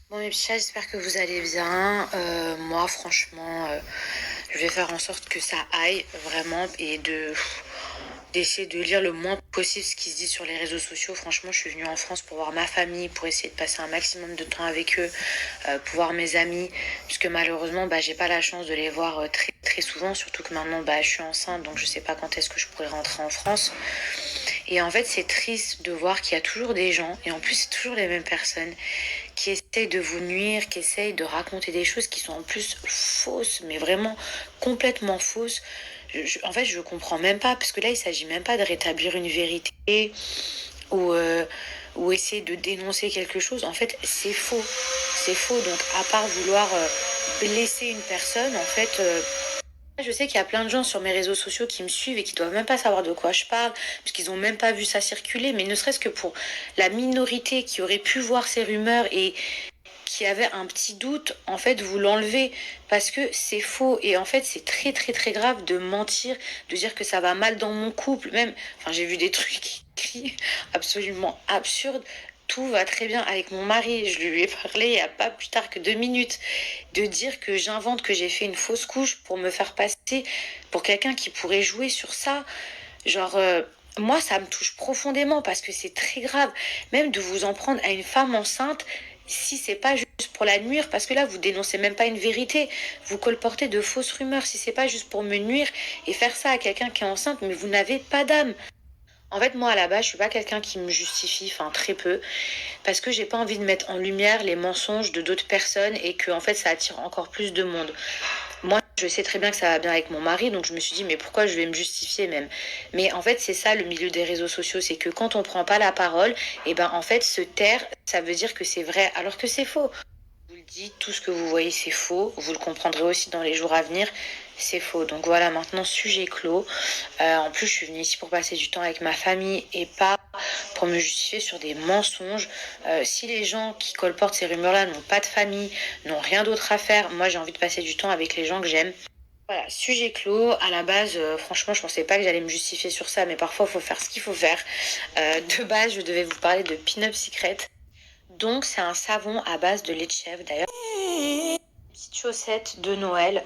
Bon mes petits chats, j'espère que vous allez bien. Moi franchement, je vais faire en sorte que ça aille vraiment et d'essayer de lire le moins possible ce qui se dit sur les réseaux sociaux. Franchement, je suis venue en France pour voir ma famille, pour essayer de passer un maximum de temps avec eux, pour voir mes amis, puisque malheureusement, j'ai pas la chance de les voir très très souvent, surtout que maintenant, je suis enceinte, donc je sais pas quand est-ce que je pourrai rentrer en France. Et en fait, c'est triste de voir qu'il y a toujours des gens, et en plus, c'est toujours les mêmes personnes, qui essayent de vous nuire, qui essayent de raconter des choses qui sont en plus fausses, mais vraiment complètement fausses. En fait, je comprends même pas, parce que là, il s'agit même pas de rétablir une vérité ou, ou essayer de dénoncer quelque chose. En fait, c'est faux. C'est faux. Donc, à part vouloir blesser une personne, en fait, je sais qu'il y a plein de gens sur mes réseaux sociaux qui me suivent et qui doivent même pas savoir de quoi je parle, puisqu'ils ont même pas vu ça circuler, mais ne serait-ce que pour la minorité qui aurait pu voir ces rumeurs et qui avait un petit doute, en fait, vous l'enlevez parce que c'est faux. Et en fait, c'est très, très, très grave de mentir, de dire que ça va mal dans mon couple. Même, enfin, j'ai vu des trucs écrits absolument absurdes. Tout va très bien avec mon mari. Je lui ai parlé il n'y a pas plus tard que 2 minutes. De dire que j'invente que j'ai fait une fausse couche pour me faire passer pour quelqu'un qui pourrait jouer sur ça. Genre, moi, ça me touche profondément parce que c'est très grave. Même de vous en prendre à une femme enceinte, si c'est pas juste pour la nuire, parce que là, vous dénoncez même pas une vérité. Vous colportez de fausses rumeurs. Si c'est pas juste pour me nuire et faire ça à quelqu'un qui est enceinte, mais vous n'avez pas d'âme. En fait, moi, à la base, je suis pas quelqu'un qui me justifie, enfin, très peu, parce que j'ai pas envie de mettre en lumière les mensonges de d'autres personnes et que, en fait, ça attire encore plus de monde. Moi, je sais très bien que ça va bien avec mon mari, donc je me suis dit, mais pourquoi je vais me justifier même? Mais en fait, c'est ça le milieu des réseaux sociaux, c'est que quand on prend pas la parole, et ben en fait, se taire, ça veut dire que c'est vrai, alors que c'est faux. Je vous le dis, tout ce que vous voyez, c'est faux. Vous le comprendrez aussi dans les jours à venir. C'est faux. Donc voilà, maintenant, sujet clos. En plus, je suis venue ici pour passer du temps avec ma famille et pas pour me justifier sur des mensonges. Si les gens qui colportent ces rumeurs-là n'ont pas de famille, n'ont rien d'autre à faire, moi, j'ai envie de passer du temps avec les gens que j'aime. Voilà, sujet clos. À la base, franchement, je pensais pas que j'allais me justifier sur ça, mais parfois, il faut faire ce qu'il faut faire. De base, je devais vous parler de Pin-Up Secret. Donc, c'est un savon à base de lait de chèvre. D'ailleurs, petite chaussette de Noël.